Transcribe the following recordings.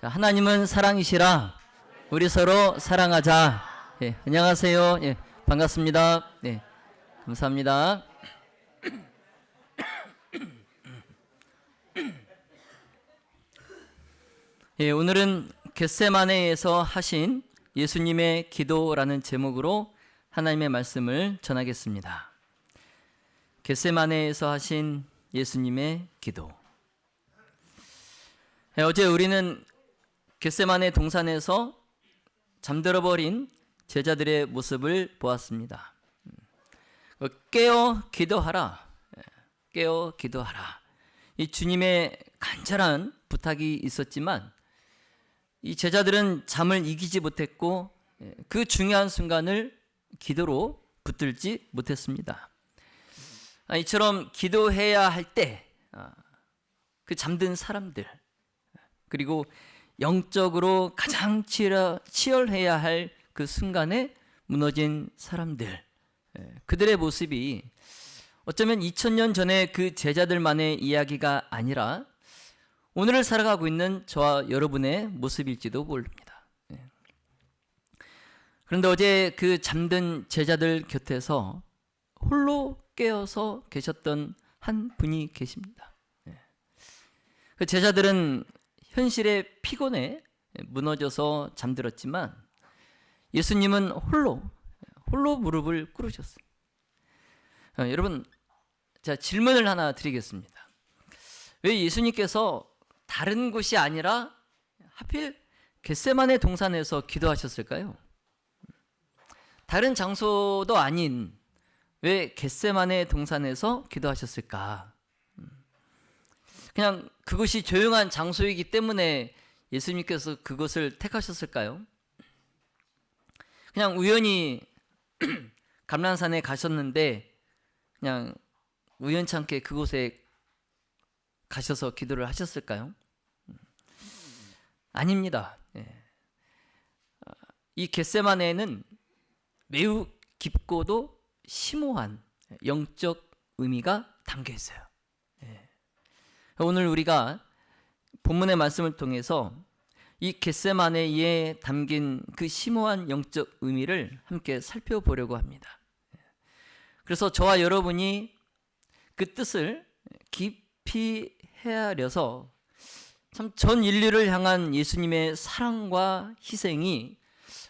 자, 하나님은 사랑이시라. 우리 서로 사랑하자. 예, 안녕하세요. 예, 반갑습니다. 예, 감사합니다. 예, 오늘은 겟세마네에서 하신 예수님의 기도라는 제목으로 하나님의 말씀을 전하겠습니다. 겟세마네에서 하신 예수님의 기도. 예, 어제 우리는 겟세마네 동산에서 잠들어버린 제자들의 모습을 보았습니다. 깨어 기도하라. 깨어 기도하라. 이 주님의 간절한 부탁이 있었지만 이 제자들은 잠을 이기지 못했고 그 중요한 순간을 기도로 붙들지 못했습니다. 이처럼 기도해야 할 때 그 잠든 사람들, 그리고 영적으로 가장 치열해야 할 그 순간에 무너진 사람들, 그들의 모습이 어쩌면 2000년 전에 그 제자들만의 이야기가 아니라 오늘을 살아가고 있는 저와 여러분의 모습일지도 모릅니다. 그런데 어제 그 잠든 제자들 곁에서 홀로 깨어서 계셨던 한 분이 계십니다. 그 제자들은 현실의 피곤에 무너져서 잠들었지만 예수님은 홀로 무릎을 꿇으셨어요. 여러분, 자, 질문을 하나 드리겠습니다. 왜 예수님께서 다른 곳이 아니라 하필 겟세마네 동산에서 기도하셨을까요? 다른 장소도 아닌 왜 겟세마네 동산에서 기도하셨을까? 그냥 그것이 조용한 장소이기 때문에 예수님께서 그것을 택하셨을까요? 그냥 우연히 감람산에 가셨는데 그냥 우연찮게 그곳에 가셔서 기도를 하셨을까요? 아닙니다. 이 겟세마네는 매우 깊고도 심오한 영적 의미가 담겨 있어요. 오늘 우리가 본문의 말씀을 통해서 이 겟세마네에 담긴 그 심오한 영적 의미를 함께 살펴보려고 합니다. 그래서 저와 여러분이 그 뜻을 깊이 헤아려서 참 전 인류를 향한 예수님의 사랑과 희생이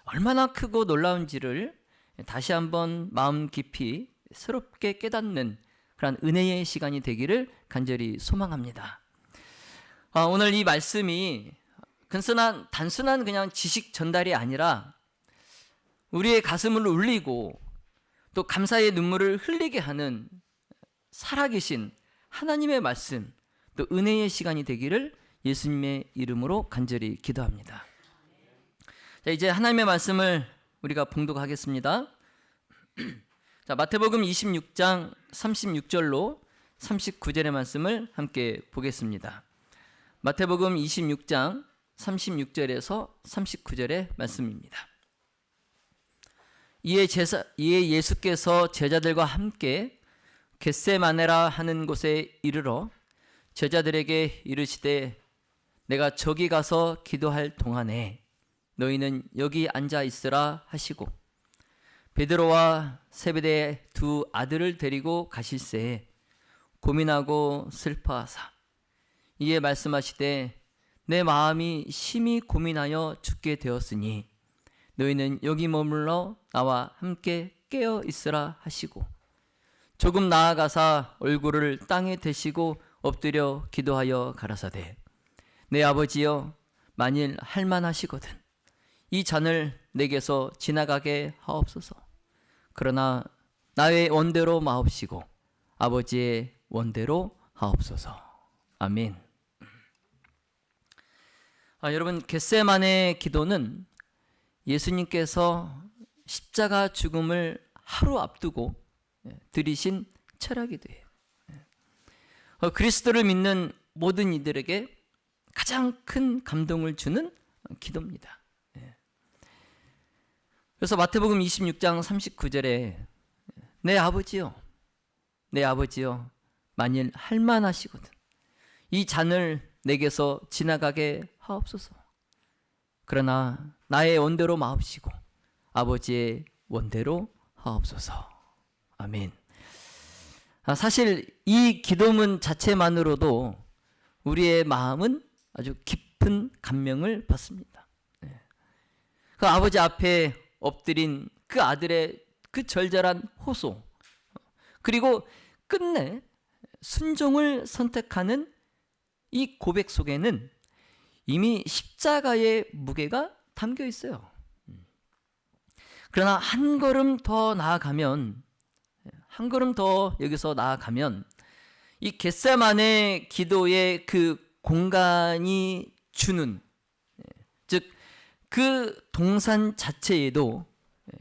얼마나 크고 놀라운지를 다시 한번 마음 깊이 새롭게 깨닫는 그런 은혜의 시간이 되기를 간절히 소망합니다. 오늘 이 말씀이 단순한 그냥 지식 전달이 아니라 우리의 가슴을 울리고 또 감사의 눈물을 흘리게 하는 살아계신 하나님의 말씀, 또 은혜의 시간이 되기를 예수님의 이름으로 간절히 기도합니다. 자, 이제 하나님의 말씀을 우리가 봉독하겠습니다. 자, 마태복음 26장 36절로 39절의 말씀을 함께 보겠습니다. 마태복음 26장 36절에서 39절의 말씀입니다. 이에 예수께서 제자들과 함께 겟세마네라 하는 곳에 이르러 제자들에게 이르시되 내가 저기 가서 기도할 동안에 너희는 여기 앉아 있으라 하시고 베드로와 세베대의 두 아들을 데리고 가실새에 고민하고 슬퍼하사 이에 말씀하시되 내 마음이 심히 고민하여 죽게 되었으니 너희는 여기 머물러 나와 함께 깨어 있으라 하시고 조금 나아가사 얼굴을 땅에 대시고 엎드려 기도하여 가라사대 내 아버지여 만일 할만하시거든 이 잔을 내게서 지나가게 하옵소서. 그러나 나의 원대로 마옵시고 아버지의 원대로 하옵소서. 아멘. 여러분, 겟세마네 기도는 예수님께서 십자가 죽음을 하루 앞두고 드리신 철학기도예요. 그리스도를 믿는 모든 이들에게 가장 큰 감동을 주는 기도입니다. 그래서 마태복음 26장 39절에 내 아버지요 만일 할만하시거든 이 잔을 내게서 지나가게 하옵소서. 그러나 나의 원대로 마옵시고 아버지의 원대로 하옵소서. 아멘. 사실 이 기도문 자체만으로도 우리의 마음은 아주 깊은 감명을 받습니다. 그 아버지 앞에 엎드린 그 아들의 그 절절한 호소, 그리고 끝내 순종을 선택하는 이 고백 속에는 이미 십자가의 무게가 담겨 있어요. 그러나 한 걸음 더 나아가면, 한 걸음 더 여기서 나아가면 이 겟세마네 기도의 그 공간이 주는, 즉 그 동산 자체에도,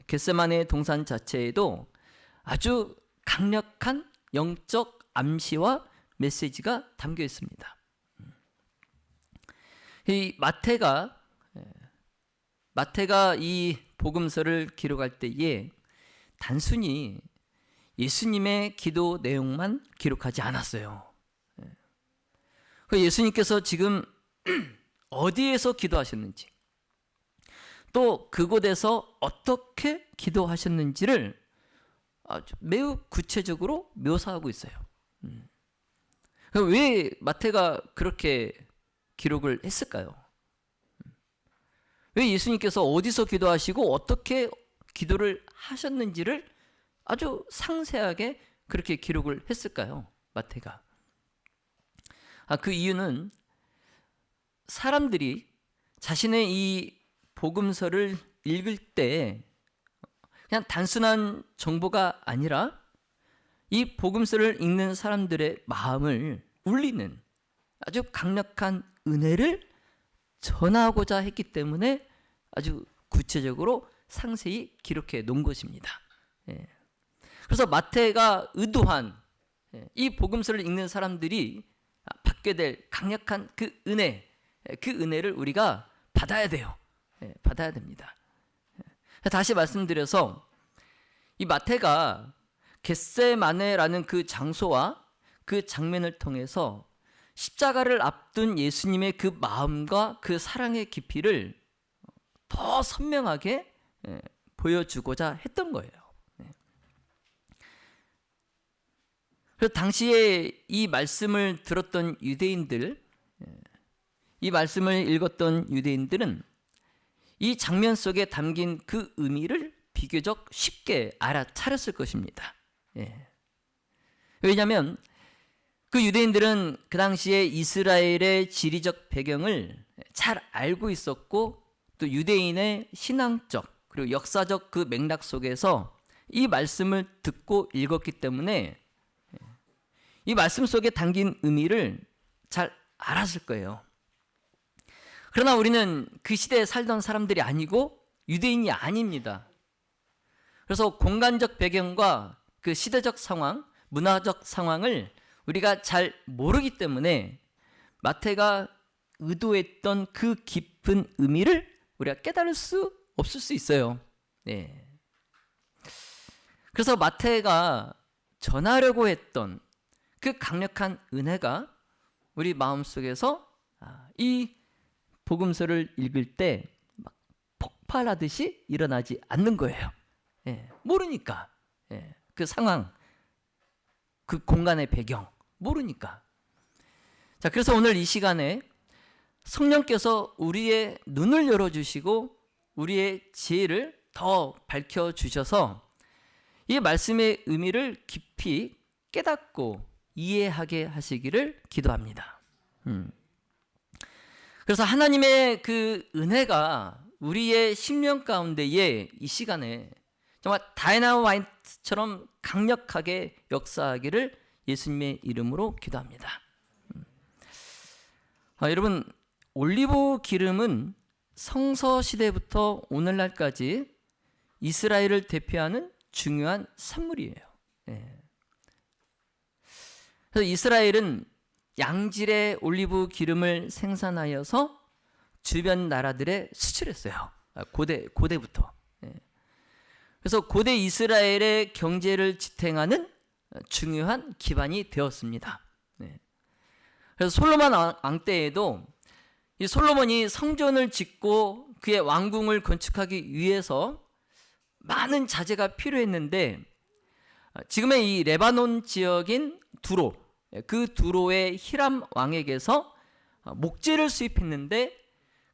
겟세마네 동산 자체에도 아주 강력한 영적 암시와 메시지가 담겨 있습니다. 이 마태가 이 복음서를 기록할 때에 단순히 예수님의 기도 내용만 기록하지 않았어요. 예수님께서 지금 어디에서 기도하셨는지, 또 그곳에서 어떻게 기도하셨는지를 아주 매우 구체적으로 묘사하고 있어요. 왜 마태가 그렇게 기록을 했을까요? 왜 예수님께서 어디서 기도하시고 어떻게 기도를 하셨는지를 아주 상세하게 그렇게 기록을 했을까요? 마태가. 그 이유는 사람들이 자신의 이 복음서를 읽을 때 그냥 단순한 정보가 아니라 이 복음서를 읽는 사람들의 마음을 울리는 아주 강력한 은혜를 전하고자 했기 때문에 아주 구체적으로 상세히 기록해 놓은 것입니다. 그래서 마태가 의도한 이 복음서를 읽는 사람들이 받게 될 강력한 그 은혜를 우리가 받아야 돼요. 받아야 됩니다. 다시 말씀드려서 이 마태가 겟세마네라는 그 장소와 그 장면을 통해서 십자가를 앞둔 예수님의 그 마음과 그 사랑의 깊이를 더 선명하게 보여주고자 했던 거예요. 그래서 당시에 이 말씀을 들었던 유대인들, 이 말씀을 읽었던 유대인들은 이 장면 속에 담긴 그 의미를 비교적 쉽게 알아차렸을 것입니다. 왜냐하면 그 유대인들은 그 당시에 이스라엘의 지리적 배경을 잘 알고 있었고, 또 유대인의 신앙적 그리고 역사적 그 맥락 속에서 이 말씀을 듣고 읽었기 때문에 이 말씀 속에 담긴 의미를 잘 알았을 거예요. 그러나 우리는 그 시대에 살던 사람들이 아니고 유대인이 아닙니다. 그래서 공간적 배경과 그 시대적 상황, 문화적 상황을 우리가 잘 모르기 때문에 마태가 의도했던 그 깊은 의미를 우리가 깨달을 수 없을 수 있어요. 그래서 마태가 전하려고 했던 그 강력한 은혜가 우리 마음속에서 이 복음서를 읽을 때 막 폭발하듯이 일어나지 않는 거예요. 모르니까. 그 상황, 그 공간의 배경 모르니까. 자, 그래서 오늘 이 시간에 성령께서 우리의 눈을 열어주시고 우리의 지혜를 더 밝혀주셔서 이 말씀의 의미를 깊이 깨닫고 이해하게 하시기를 기도합니다. 그래서 하나님의 그 은혜가 우리의 심령 가운데에 이 시간에 정말 다이나마이트처럼 강력하게 역사하기를 예수님의 이름으로 기도합니다. 여러분, 올리브 기름은 성서 시대부터 오늘날까지 이스라엘을 대표하는 중요한 산물이에요. 그래서 이스라엘은 양질의 올리브 기름을 생산하여서 주변 나라들에 수출했어요. 고대부터. 그래서 고대 이스라엘의 경제를 지탱하는 중요한 기반이 되었습니다. 그래서 솔로몬 왕 때에도 이 솔로몬이 성전을 짓고 그의 왕궁을 건축하기 위해서 많은 자재가 필요했는데 지금의 이 레바논 지역인 두로, 그 두로의 히람 왕에게서 목재를 수입했는데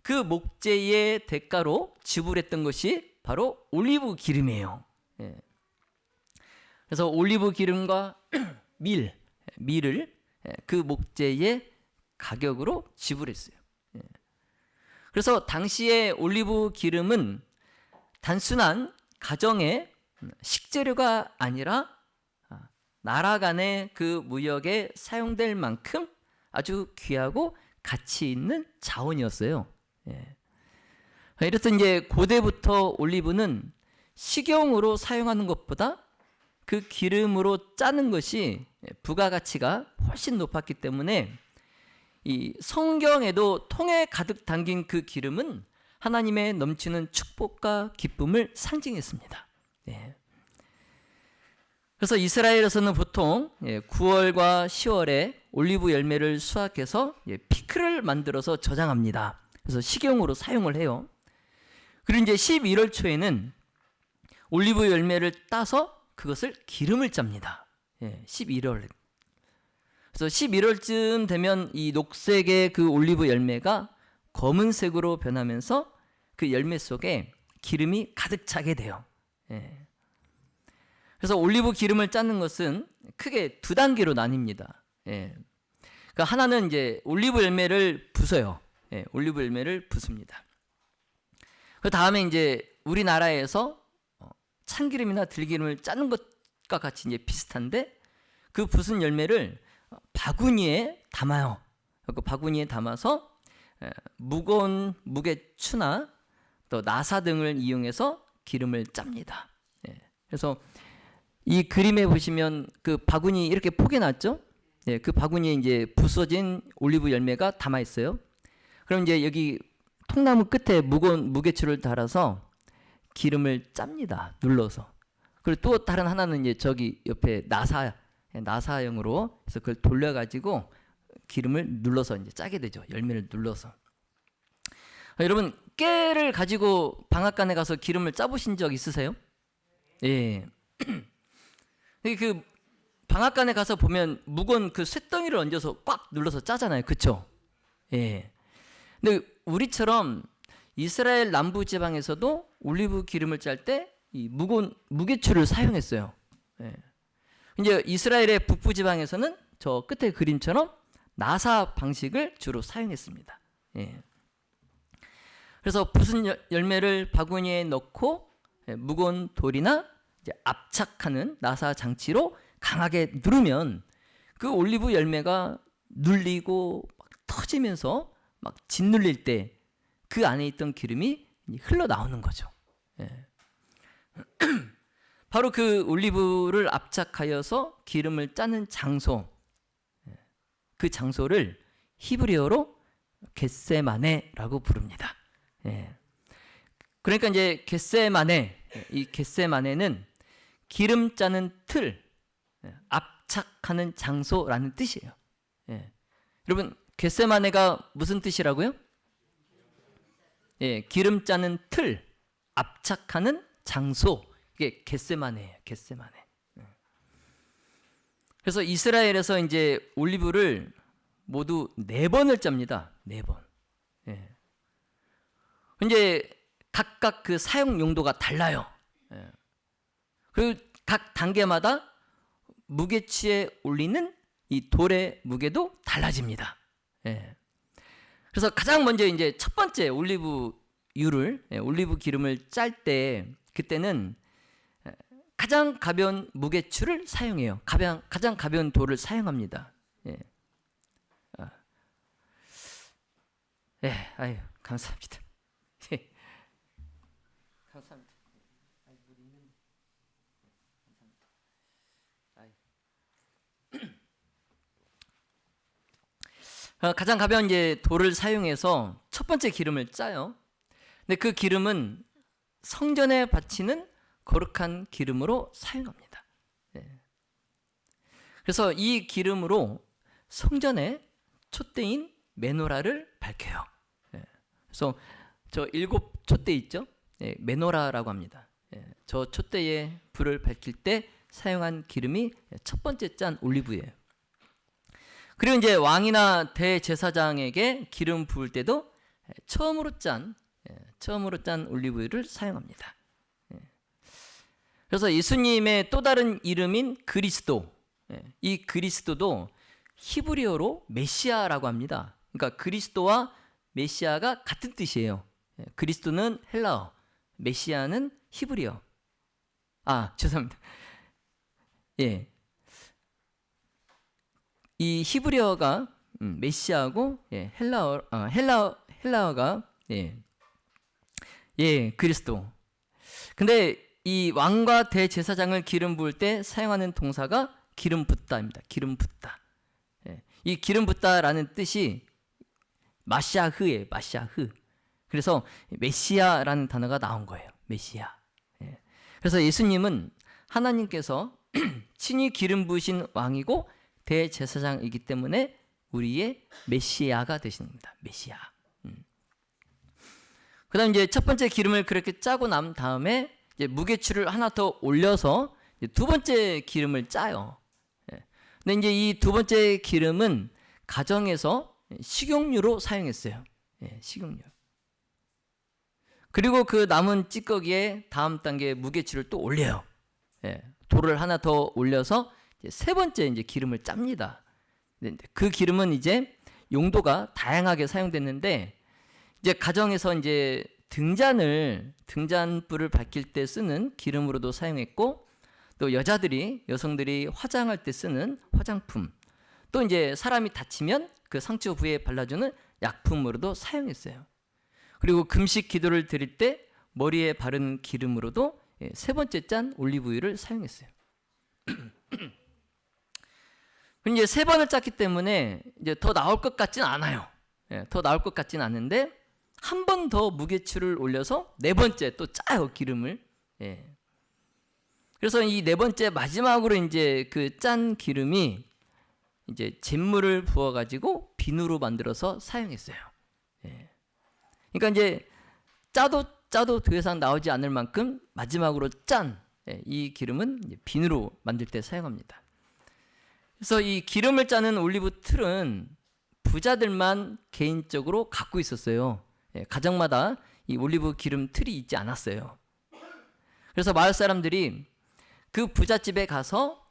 그 목재의 대가로 지불했던 것이 바로 올리브 기름이에요. 그래서 올리브 기름과 밀을 그 목재의 가격으로 지불했어요. 그래서 당시에 올리브 기름은 단순한 가정의 식재료가 아니라 나라 간의 그 무역에 사용될 만큼 아주 귀하고 가치 있는 자원이었어요. 이렇듯 이제 고대부터 올리브는 식용으로 사용하는 것보다 그 기름으로 짜는 것이 부가가치가 훨씬 높았기 때문에 이 성경에도 통에 가득 담긴 그 기름은 하나님의 넘치는 축복과 기쁨을 상징했습니다. 그래서 이스라엘에서는 보통 9월과 10월에 올리브 열매를 수확해서 피클을 만들어서 저장합니다. 그래서 식용으로 사용을 해요. 그리고 이제 11월 초에는 올리브 열매를 따서 그것을 기름을 짭니다. 11월. 그래서 11월쯤 되면 이 녹색의 그 올리브 열매가 검은색으로 변하면서 그 열매 속에 기름이 가득 차게 돼요. 그래서 올리브 기름을 짜는 것은 크게 두 단계로 나뉩니다. 그러니까 하나는 이제 올리브 열매를 부숴요. 올리브 열매를 부숩니다. 그 다음에 이제 우리나라에서 참기름이나 들기름을 짜는 것과 같이 이제 비슷한데 그 부순 열매를 바구니에 담아요. 그 바구니에 담아서 무거운 무게추나 또 나사 등을 이용해서 기름을 짭니다. 그래서 이 그림에 보시면 그 바구니 이렇게 포개놨죠? 그 바구니에 이제 부서진 올리브 열매가 담아 있어요. 그럼 이제 여기 통나무 끝에 무거운 무게추를 달아서 기름을 짭니다. 눌러서. 그리고 또 다른 하나는 이제 저기 옆에 나사형으로 해서 그걸 돌려가지고 기름을 눌러서 이제 짜게 되죠. 열매를 눌러서. 여러분 깨를 가지고 방앗간에 가서 기름을 짜보신 적 있으세요? 그 방앗간에 가서 보면 무거운 그 쇳덩이를 얹어서 꽉 눌러서 짜잖아요. 그쵸? 근데 우리처럼 이스라엘 남부 지방에서도 올리브 기름을 짤 때 이 무거운 무게추를 사용했어요. 이제 이스라엘의 북부 지방에서는 저 끝에 그림처럼 나사 방식을 주로 사용했습니다. 그래서 부순 열매를 바구니에 넣고 무거운 돌이나 이제 압착하는 나사 장치로 강하게 누르면 그 올리브 열매가 눌리고 막 터지면서 막 짓눌릴 때 그 안에 있던 기름이 흘러나오는 거죠. 바로 그 올리브를 압착하여서 기름을 짜는 장소, 그 장소를 히브리어로 겟세마네라고 부릅니다. 그러니까 이제 겟세마네, 이 겟세마네는 기름 짜는 틀, 압착하는 장소라는 뜻이에요. 여러분 겟세마네가 무슨 뜻이라고요? 기름 짜는 틀, 압착하는 장소, 이게 겟세마네예요. 겟세마네. 그래서 이스라엘에서 이제 올리브를 모두 4번을 짭니다. 4번. 이제 각각 그 사용 용도가 달라요. 그리고 각 단계마다 무게추에 올리는 이 돌의 무게도 달라집니다. 그래서 가장 먼저 이제 첫 번째 올리브 기름을 짤 때 그때는 가장 가벼운 무게추를 사용해요. 가장 가벼운 돌을 사용합니다. 아유 감사합니다. 감사합니다. 가장 가벼운 이제 돌을 사용해서 첫 번째 기름을 짜요. 근데 그 기름은 성전에 바치는 거룩한 기름으로 사용합니다. 그래서 이 기름으로 성전에 촛대인 메노라를 밝혀요. 그래서 저 7 촛대 있죠? 예, 메노라라고 합니다. 예, 저 촛대에 불을 밝힐 때 사용한 기름이 첫 번째 짠 올리브예요. 그리고 이제 왕이나 대제사장에게 기름 부을 때도 처음으로 짠 올리브유를 사용합니다. 그래서 예수님의 또 다른 이름인 그리스도, 이 그리스도도 히브리어로 메시아라고 합니다. 그러니까 그리스도와 메시아가 같은 뜻이에요. 그리스도는 헬라어, 메시아는 히브리어. 죄송합니다. 예, 이 히브리어가 메시아고, 헬라어가 그리스도. 근데 이 왕과 대제사장을 기름 부을 때 사용하는 동사가 기름 붓다입니다. 기름 붓다. 이 기름 붓다라는 뜻이 마샤흐예요. 마샤흐. 그래서 메시아라는 단어가 나온 거예요. 메시아. 그래서 예수님은 하나님께서 친히 기름 부으신 왕이고 대제사장이기 때문에 우리의 메시아가 되시는 겁니다. 메시아. 그다음 이제 첫 번째 기름을 그렇게 짜고 난 다음에 이제 무게추를 하나 더 올려서 이제 두 번째 기름을 짜요. 근데 이제 이 두 번째 기름은 가정에서 식용유로 사용했어요. 식용유. 그리고 그 남은 찌꺼기에 다음 단계 무게추를 또 올려요. 돌을 하나 더 올려서 이제 세 번째 이제 기름을 짭니다. 그 기름은 이제 용도가 다양하게 사용됐는데 이제 가정에서 이제 등잔불을 밝힐 때 쓰는 기름으로도 사용했고, 또 여성들이 화장할 때 쓰는 화장품, 또 이제 사람이 다치면 그 상처 부위에 발라주는 약품으로도 사용했어요. 그리고 금식 기도를 드릴 때 머리에 바른 기름으로도 세 번째 짠 올리브유를 사용했어요. 이제 세 번을 짰기 때문에 이제 더 나올 것 같지는 않아요. 더 나올 것 같지는 않은데 한 번 더 무게추를 올려서 네 번째 또 짜요, 기름을. 그래서 이 네 번째 마지막으로 이제 그 짠 기름이 이제 잿물을 부어 가지고 비누로 만들어서 사용했어요. 그러니까 이제 짜도 더 이상 나오지 않을 만큼 마지막으로 짠 이 기름은 이제 비누로 만들 때 사용합니다. 그래서 이 기름을 짜는 올리브 틀은 부자들만 개인적으로 갖고 있었어요. 가정마다 이 올리브 기름 틀이 있지 않았어요. 그래서 마을 사람들이 그 부잣집에 가서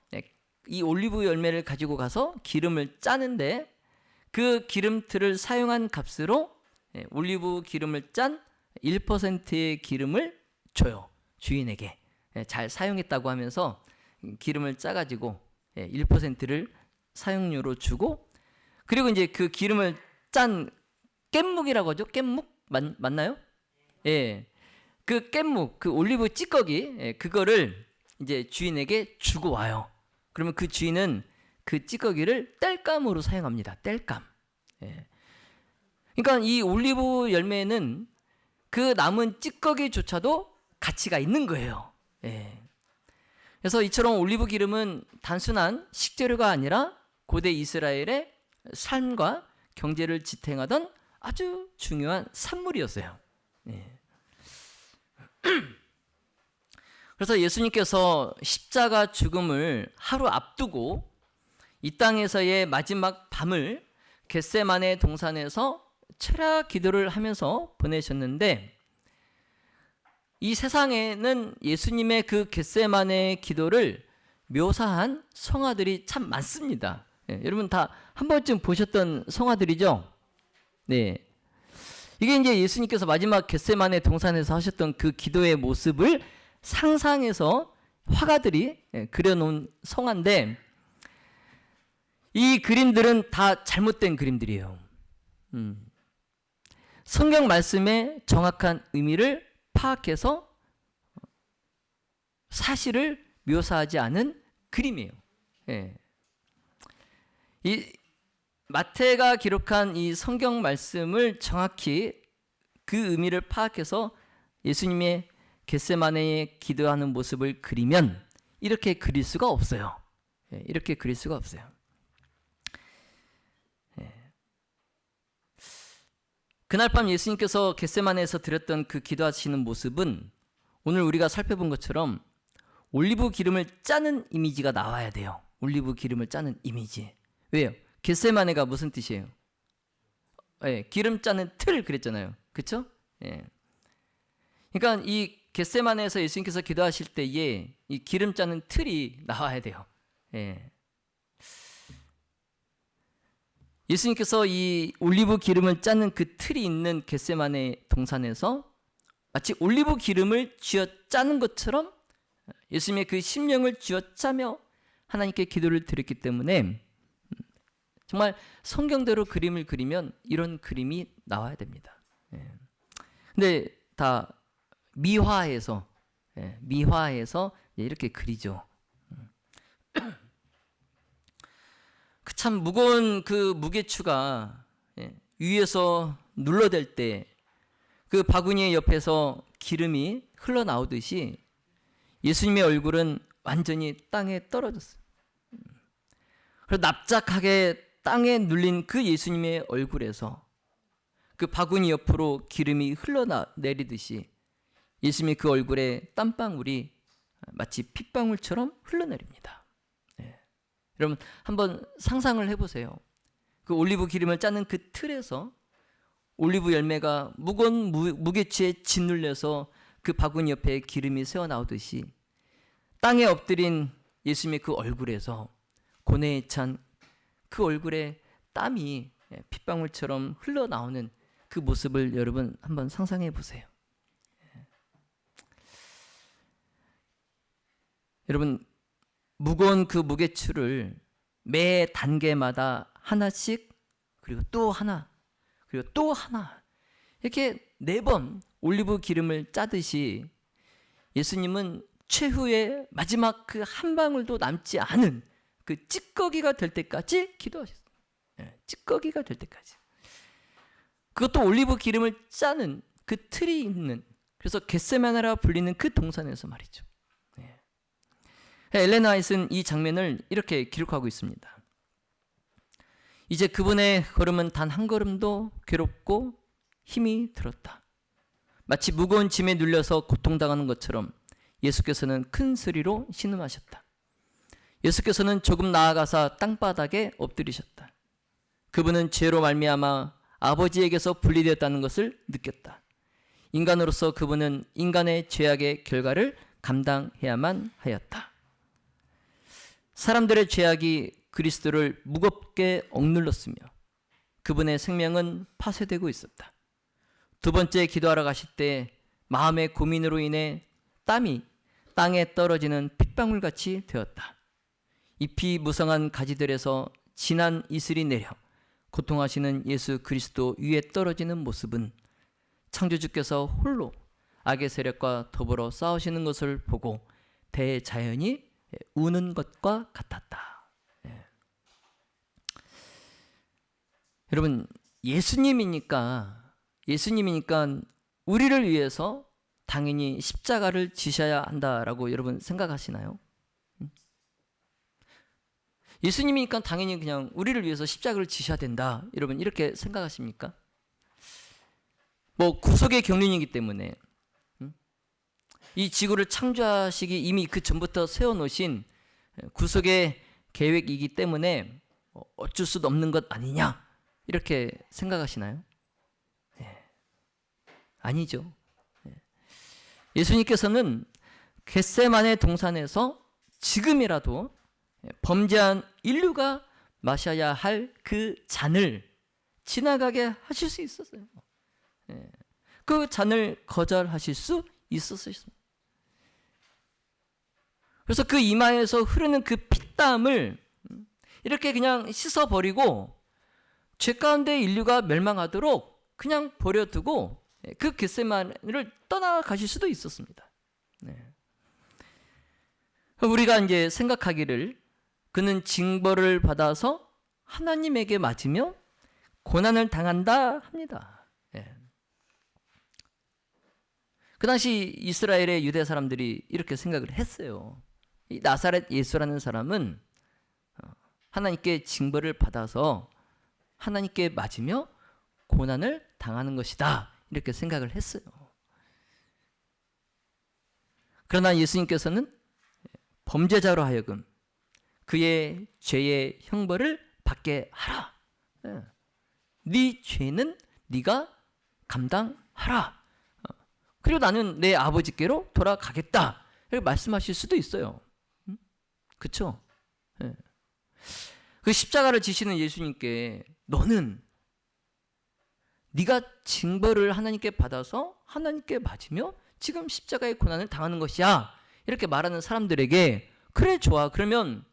이 올리브 열매를 가지고 가서 기름을 짜는데 그 기름 틀을 사용한 값으로 올리브 기름을 짠 1%의 기름을 줘요. 주인에게. 잘 사용했다고 하면서 기름을 짜가지고 1%를 사용료로 주고, 그리고 이제 그 기름을 짠 깻묵이라고 하죠. 깻묵 맞나요? 그 깻묵, 그 올리브 찌꺼기, 그거를 이제 주인에게 주고 와요. 그러면 그 주인은 그 찌꺼기를 땔감으로 사용합니다. 땔감. 그러니까 이 올리브 열매는 그 남은 찌꺼기조차도 가치가 있는 거예요. 그래서 이처럼 올리브 기름은 단순한 식재료가 아니라 고대 이스라엘의 삶과 경제를 지탱하던 아주 중요한 산물이었어요. 그래서 예수님께서 십자가 죽음을 하루 앞두고 이 땅에서의 마지막 밤을 겟세마네 동산에서 철야 기도를 하면서 보내셨는데, 이 세상에는 예수님의 그 겟세마네 기도를 묘사한 성화들이 참 많습니다. 여러분 다 한 번쯤 보셨던 성화들이죠? 이게 이제 예수님께서 마지막 겟세마네 동산에서 하셨던 그 기도의 모습을 상상해서 화가들이 그려놓은 성화인데, 이 그림들은 다 잘못된 그림들이에요. 성경 말씀의 정확한 의미를 파악해서 사실을 묘사하지 않은 그림이에요. 이 마태가 기록한 이 성경 말씀을 정확히 그 의미를 파악해서 예수님의 겟세마네에 기도하는 모습을 그리면 이렇게 그릴 수가 없어요. 이렇게 그릴 수가 없어요. 그날 밤 예수님께서 겟세마네에서 드렸던 그 기도하시는 모습은 오늘 우리가 살펴본 것처럼 올리브 기름을 짜는 이미지가 나와야 돼요. 올리브 기름을 짜는 이미지. 왜요? 겟세마네가 무슨 뜻이에요? 예, 기름 짜는 틀 그랬잖아요. 그렇죠? 예. 그러니까 이 겟세마네에서 예수님께서 기도하실 때에 이 기름 짜는 틀이 나와야 돼요. 예. 예수님께서 이 올리브 기름을 짜는 그 틀이 있는 겟세마네 동산에서 마치 올리브 기름을 쥐어 짜는 것처럼 예수님의 그 심령을 쥐어 짜며 하나님께 기도를 드렸기 때문에 정말 성경대로 그림을 그리면 이런 그림이 나와야 됩니다. 예. 근데 다 미화해서 이렇게 그리죠. 그 참 무거운 그 무게추가 위에서 눌러댈 때 그 바구니의 옆에서 기름이 흘러나오듯이 예수님의 얼굴은 완전히 땅에 떨어졌어요. 그래서 납작하게 땅에 눌린 그 예수님의 얼굴에서 그 바구니 옆으로 기름이 흘러내리듯이 예수님의 그 얼굴에 땀방울이 마치 핏방울처럼 흘러내립니다. 네. 여러분 한번 상상을 해보세요. 그 올리브 기름을 짜는 그 틀에서 올리브 열매가 무거운 무게추에 짓눌려서 그 바구니 옆에 기름이 새어나오듯이 땅에 엎드린 예수님의 그 얼굴에서 고뇌에 찬 그 얼굴에 땀이 핏방울처럼 흘러나오는 그 모습을 여러분 한번 상상해 보세요. 여러분 무거운 그 무게추를 매 단계마다 하나씩 그리고 또 하나 그리고 또 하나 이렇게 4번 올리브 기름을 짜듯이 예수님은 최후의 마지막 그 한 방울도 남지 않은 그 찌꺼기가 될 때까지 기도하셨어요. 찌꺼기가 될 때까지. 그것도 올리브 기름을 짜는 그 틀이 있는 그래서 겟세마네라 불리는 그 동산에서 말이죠. 엘렌 화이트는 이 장면을 이렇게 기록하고 있습니다. 이제 그분의 걸음은 단 한 걸음도 괴롭고 힘이 들었다. 마치 무거운 짐에 눌려서 고통당하는 것처럼 예수께서는 큰 소리로 신음하셨다. 예수께서는 조금 나아가사 땅바닥에 엎드리셨다. 그분은 죄로 말미암아 아버지에게서 분리되었다는 것을 느꼈다. 인간으로서 그분은 인간의 죄악의 결과를 감당해야만 하였다. 사람들의 죄악이 그리스도를 무겁게 억눌렀으며 그분의 생명은 파쇄되고 있었다. 두 번째 기도하러 가실 때 마음의 고민으로 인해 땀이 땅에 떨어지는 핏방울같이 되었다. 잎이 무성한 가지들에서 진한 이슬이 내려 고통하시는 예수 그리스도 위에 떨어지는 모습은 창조주께서 홀로 악의 세력과 더불어 싸우시는 것을 보고 대자연이 우는 것과 같았다. 여러분 예수님이니까 우리를 위해서 당연히 십자가를 지셔야 한다라고 여러분 생각하시나요? 예수님이니까 당연히 그냥 우리를 위해서 십자가를 지셔야 된다. 여러분 이렇게 생각하십니까? 뭐 구속의 경륜이기 때문에 이 지구를 창조하시기 이미 그 전부터 세워놓으신 구속의 계획이기 때문에 어쩔 수 없는 것 아니냐 이렇게 생각하시나요? 아니죠. 예수님께서는 겟세마네 동산에서 지금이라도 범죄한 인류가 마셔야 할 그 잔을 지나가게 하실 수 있었어요. 그 잔을 거절하실 수 있었어요. 그래서 그 이마에서 흐르는 그 피땀을 이렇게 그냥 씻어버리고 죄 가운데 인류가 멸망하도록 그냥 버려두고 그 겟세마네를 떠나가실 수도 있었습니다. 우리가 이제 생각하기를 그는 징벌을 받아서 하나님에게 맞으며 고난을 당한다 합니다. 그 당시 이스라엘의 유대 사람들이 이렇게 생각을 했어요. 이 나사렛 예수라는 사람은 하나님께 징벌을 받아서 하나님께 맞으며 고난을 당하는 것이다, 이렇게 생각을 했어요. 그러나 예수님께서는 범죄자로 하여금 그의 죄의 형벌을 받게 하라. 네 죄는 네가 감당하라. 그리고 나는 내 아버지께로 돌아가겠다, 이렇게 말씀하실 수도 있어요. 그렇죠? 그 십자가를 지시는 예수님께 너는 네가 징벌을 하나님께 받아서 하나님께 맞으며 지금 십자가의 고난을 당하는 것이야, 이렇게 말하는 사람들에게 그래 좋아, 그러면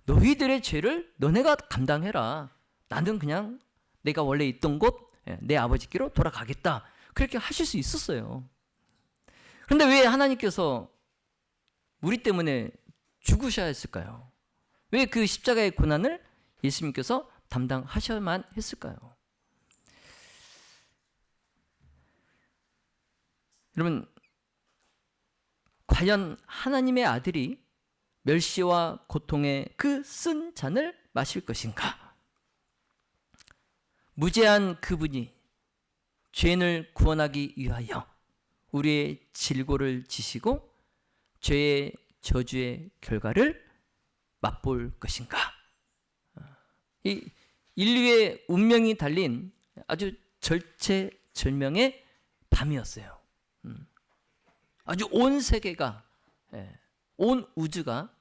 너희들의 죄를 너네가 감당해라. 나는 그냥 내가 원래 있던 곳 내 아버지께로 돌아가겠다, 그렇게 하실 수 있었어요. 그런데 왜 하나님께서 우리 때문에 죽으셔야 했을까요? 왜 그 십자가의 고난을 예수님께서 담당하셔야만 했을까요? 여러분, 과연 하나님의 아들이 멸시와 고통의 그 쓴 잔을 마실 것인가? 무죄한 그분이 죄인을 구원하기 위하여 우리의 질고를 지시고 죄의 저주의 결과를 맛볼 것인가? 이 인류의 운명이 달린 아주 절체절명의 밤이었어요. 아주 온 세계가, 온 우주가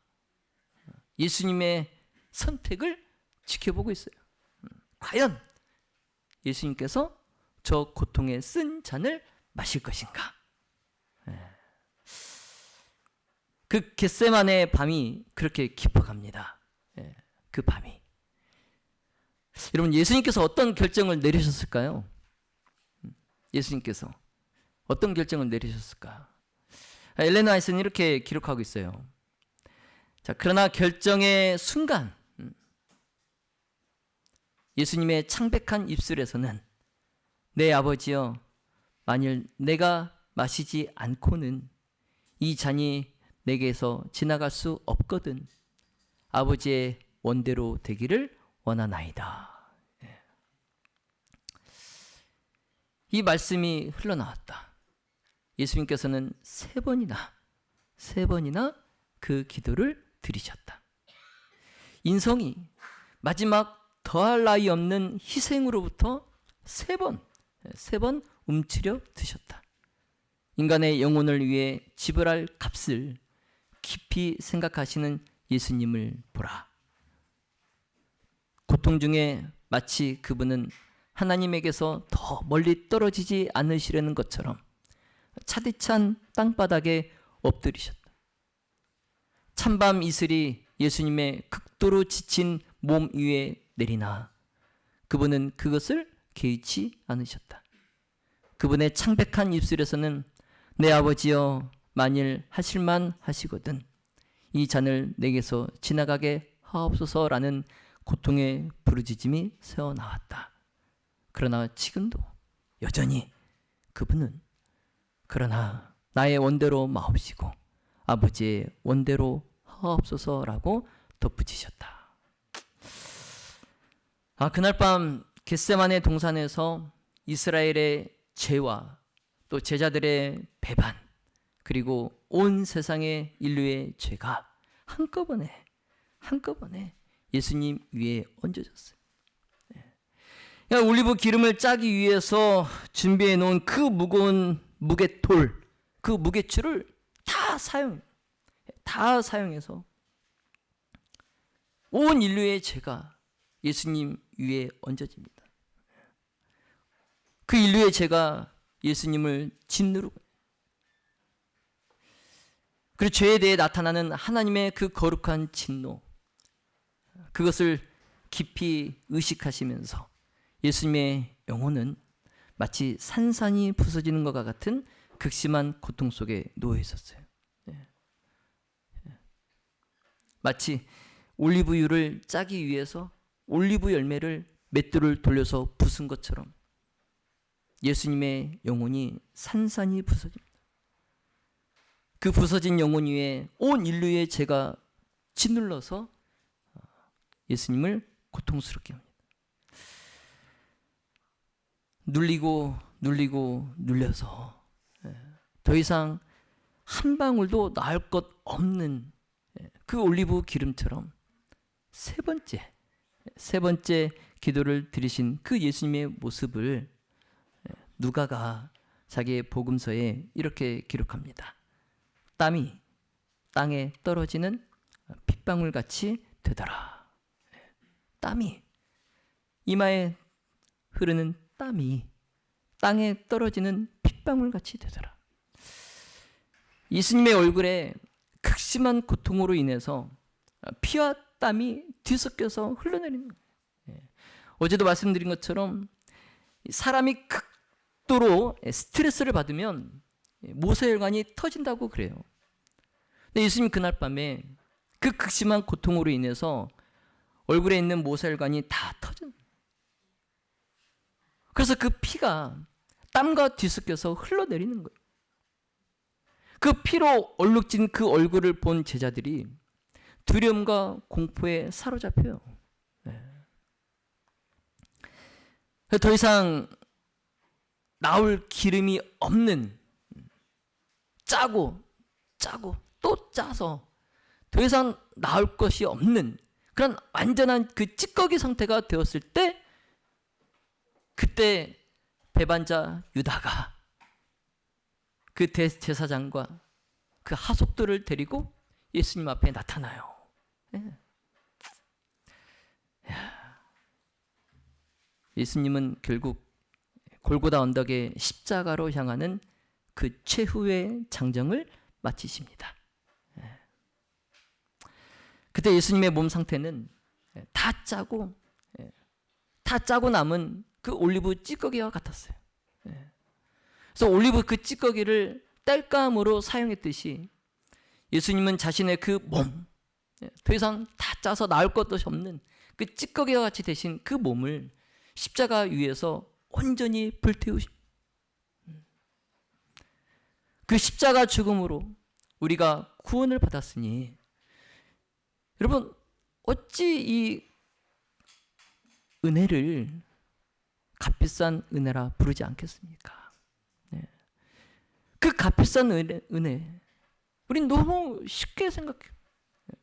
예수님의 선택을 지켜보고 있어요. 과연 예수님께서 저 고통의 쓴 잔을 마실 것인가? 그 겟세마네 밤이 그렇게 깊어갑니다. 그 밤이. 여러분, 예수님께서 어떤 결정을 내리셨을까요? 예수님께서 어떤 결정을 내리셨을까? 엘렌 화이트는 이렇게 기록하고 있어요. 자, 그러나 결정의 순간 예수님의 창백한 입술에서는 내 아버지여, 만일 내가 마시지 않고는 이 잔이 내게서 지나갈 수 없거든 아버지의 원대로 되기를 원하나이다. 이 말씀이 흘러나왔다. 예수님께서는 세 번이나 그 기도를 드리셨다. 인성이 마지막 더할 나위 없는 희생으로부터 세 번 움츠려 드셨다. 인간의 영혼을 위해 지불할 값을 깊이 생각하시는 예수님을 보라. 고통 중에 마치 그분은 하나님에게서 더 멀리 떨어지지 않으시려는 것처럼 차디찬 땅바닥에 엎드리셨다. 찬밤 이슬이 예수님의 극도로 지친 몸 위에 내리나 그분은 그것을 개의치 않으셨다. 그분의 창백한 입술에서는 내 아버지여, 만일 하실만 하시거든 이 잔을 내게서 지나가게 하옵소서라는 고통의 부르짖음이 새어나왔다. 그러나 지금도 여전히 그분은 그러나 나의 원대로 마옵시고 아버지의 원대로 하옵소서라고 덧붙이셨다. 그날 밤 겟세마네 동산에서 이스라엘의 죄와 또 제자들의 배반, 그리고 온 세상의 인류의 죄가 한꺼번에 예수님 위에 얹어졌어요. 올리브 기름을 짜기 위해서 준비해 놓은 그 무거운 무게돌, 그 무게추를 다 사용해서 온 인류의 죄가 예수님 위에 얹어집니다. 그 인류의 죄가 예수님을 짓누르고, 그리고 죄에 대해 나타나는 하나님의 그 거룩한 진노, 그것을 깊이 의식하시면서 예수님의 영혼은 마치 산산이 부서지는 것과 같은 극심한 고통 속에 놓여 있었어요. 마치 올리브유를 짜기 위해서 올리브 열매를 맷돌을 돌려서 부순 것처럼 예수님의 영혼이 산산이 부서집니다. 그 부서진 영혼 위에 온 인류의 죄가 짓눌러서 예수님을 고통스럽게 합니다. 눌리고 눌려서 더 이상 한 방울도 나을 것 없는 그 올리브 기름처럼 세 번째 기도를 드리신 그 예수님의 모습을 누가가 자기의 복음서에 이렇게 기록합니다. 땀이 땅에 떨어지는 핏방울 같이 되더라. 땀이, 이마에 흐르는 땀이 땅에 떨어지는 핏방울 같이 되더라. 예수님의 얼굴에 극심한 고통으로 인해서 피와 땀이 뒤섞여서 흘러내리는 거예요. 어제도 말씀드린 것처럼 사람이 극도로 스트레스를 받으면 모세혈관이 터진다고 그래요. 근데 예수님 그날 밤에 그 극심한 고통으로 인해서 얼굴에 있는 모세혈관이 다 터진. 그래서 그 피가 땀과 뒤섞여서 흘러내리는 거예요. 그 피로 얼룩진 그 얼굴을 본 제자들이 두려움과 공포에 사로잡혀요. 더 이상 나올 기름이 없는, 짜고 또 짜서 더 이상 나올 것이 없는 그런 완전한 그 찌꺼기 상태가 되었을 때, 그때 배반자 유다가 그 대제사장과 그 하속들을 데리고 예수님 앞에 나타나요. 예수님은 결국 골고다 언덕의 십자가로 향하는 그 최후의 장정을 마치십니다. 그때 예수님의 몸 상태는 다 짜고 남은 그 올리브 찌꺼기와 같았어요. 그래서 올리브 그 찌꺼기를 땔감으로 사용했듯이 예수님은 자신의 그 몸, 더 이상 다 짜서 나을 것도 없는 그 찌꺼기와 같이 되신 그 몸을 십자가 위에서 온전히 불태우십니다. 그 십자가 죽음으로 우리가 구원을 받았으니, 여러분 어찌 이 은혜를 값비싼 은혜라 부르지 않겠습니까? 그 값비싼 은혜 우린 너무 쉽게 생각해요.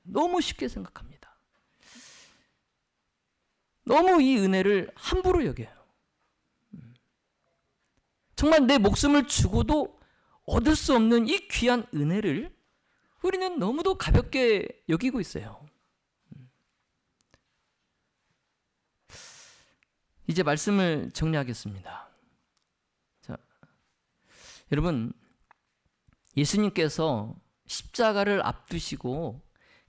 너무 쉽게 생각합니다. 너무 이 은혜를 함부로 여겨요. 정말 내 목숨을 주고도 얻을 수 없는 이 귀한 은혜를 우리는 너무도 가볍게 여기고 있어요. 이제 말씀을 정리하겠습니다. 자, 여러분, 예수님께서 십자가를 앞두시고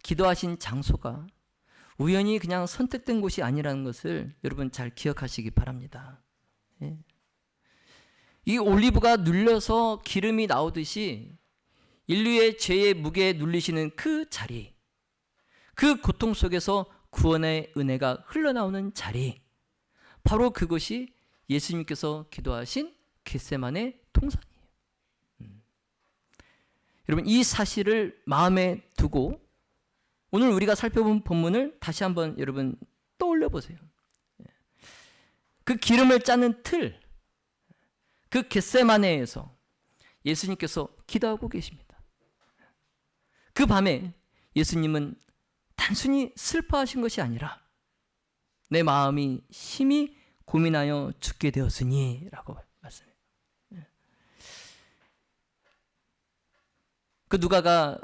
기도하신 장소가 우연히 그냥 선택된 곳이 아니라는 것을 여러분 잘 기억하시기 바랍니다. 이 올리브가 눌려서 기름이 나오듯이 인류의 죄의 무게에 눌리시는 그 자리, 그 고통 속에서 구원의 은혜가 흘러나오는 자리, 바로 그것이 예수님께서 기도하신 겟세마네 동산이에요. 여러분, 이 사실을 마음에 두고 오늘 우리가 살펴본 본문을 다시 한번 여러분 떠올려 보세요. 그 기름을 짜는 틀, 그 겟세마네에서 예수님께서 기도하고 계십니다. 그 밤에 예수님은 단순히 슬퍼하신 것이 아니라 내 마음이 심히 고민하여 죽게 되었으니 라고 말씀해요. 그 누가가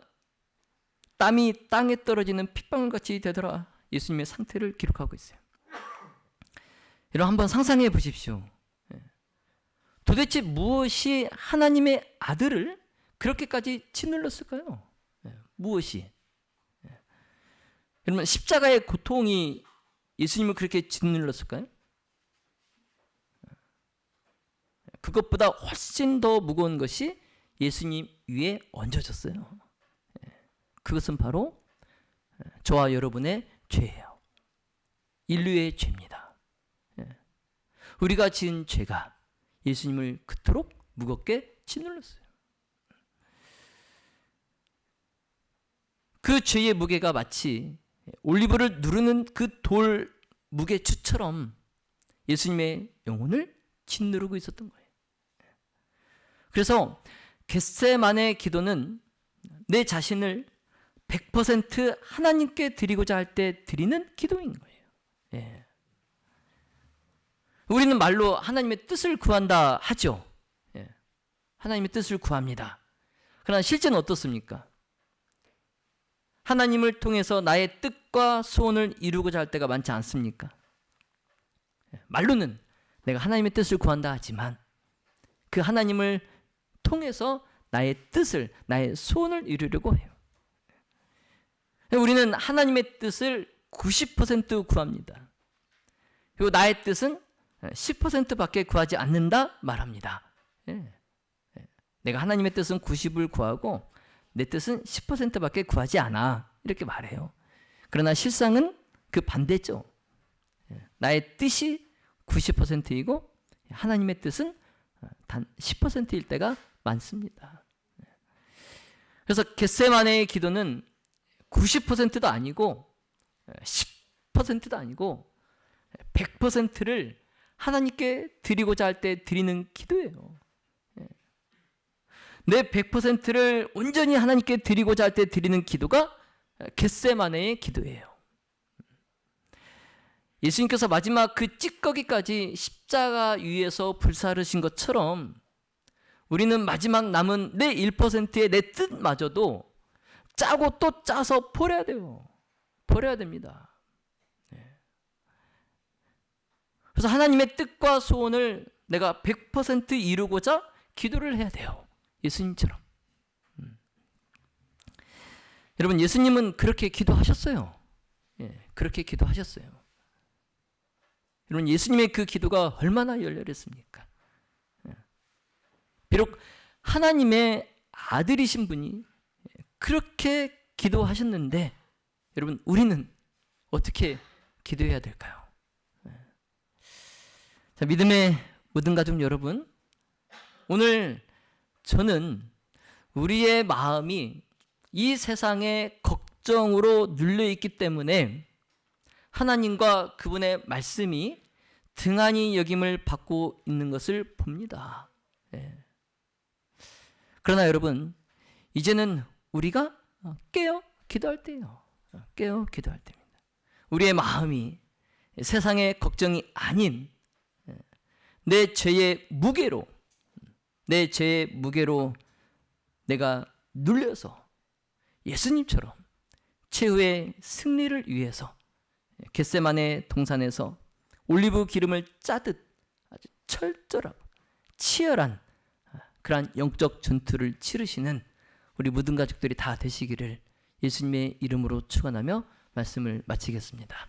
땀이 땅에 떨어지는 핏방울같이 되더라, 예수님의 상태를 기록하고 있어요. 여러분 한번 상상해 보십시오. 도대체 무엇이 하나님의 아들을 그렇게까지 짓눌렀을까요? 무엇이? 여러분 십자가의 고통이 예수님을 그렇게 짓눌렀을까요? 그것보다 훨씬 더 무거운 것이 예수님 위에 얹어졌어요. 그것은 바로 저와 여러분의 죄예요. 인류의 죄입니다. 우리가 지은 죄가 예수님을 그토록 무겁게 짓눌렀어요. 그 죄의 무게가 마치 올리브를 누르는 그 돌 무게추처럼 예수님의 영혼을 짓누르고 있었던 거예요. 그래서 겟세마네 기도는 내 자신을 100% 하나님께 드리고자 할 때 드리는 기도인 거예요. 예. 우리는 말로 하나님의 뜻을 구한다 하죠. 예. 하나님의 뜻을 구합니다. 그러나 실제는 어떻습니까? 하나님을 통해서 나의 뜻과 소원을 이루고자 할 때가 많지 않습니까? 예. 말로는 내가 하나님의 뜻을 구한다 하지만 그 하나님을 통해서 나의 뜻을, 나의 소원을 이루려고 해요. 우리는 하나님의 뜻을 90% 구합니다. 그리고 나의 뜻은 10%밖에 구하지 않는다 말합니다. 내가 하나님의 뜻은 90을 구하고 내 뜻은 10%밖에 구하지 않아, 이렇게 말해요. 그러나 실상은 그 반대죠. 나의 뜻이 90%이고 하나님의 뜻은 단 10%일 때가 많습니다. 그래서 겟세마네의 기도는 90%도 아니고 10%도 아니고 100%를 하나님께 드리고자 할 때 드리는 기도예요. 내 100%를 온전히 하나님께 드리고자 할 때 드리는 기도가 겟세마네의 기도예요. 예수님께서 마지막 그 찌꺼기까지 십자가 위에서 불사르신 것처럼 우리는 마지막 남은 내 1%의 내 뜻마저도 짜고 또 짜서 버려야 돼요. 버려야 됩니다. 그래서 하나님의 뜻과 소원을 내가 100% 이루고자 기도를 해야 돼요. 예수님처럼. 여러분, 예수님은 그렇게 기도하셨어요. 그렇게 기도하셨어요. 여러분, 예수님의 그 기도가 얼마나 열렬했습니까? 비록 하나님의 아들이신 분이 그렇게 기도하셨는데 여러분, 우리는 어떻게 기도해야 될까요? 자, 믿음의 모든 가족 여러분, 오늘 저는 우리의 마음이 이 세상의 걱정으로 눌려있기 때문에 하나님과 그분의 말씀이 등한히 여김을 받고 있는 것을 봅니다. 그러나 여러분, 이제는 우리가 깨어 기도할 때예요. 깨어 기도할 때입니다. 우리의 마음이 세상의 걱정이 아닌 내 죄의 무게로 내가 눌려서 예수님처럼 최후의 승리를 위해서 겟세마네 동산에서 올리브 기름을 짜듯 아주 철저하고 치열한 그러한 영적 전투를 치르시는 우리 모든 가족들이 다 되시기를 예수님의 이름으로 축원하며 말씀을 마치겠습니다.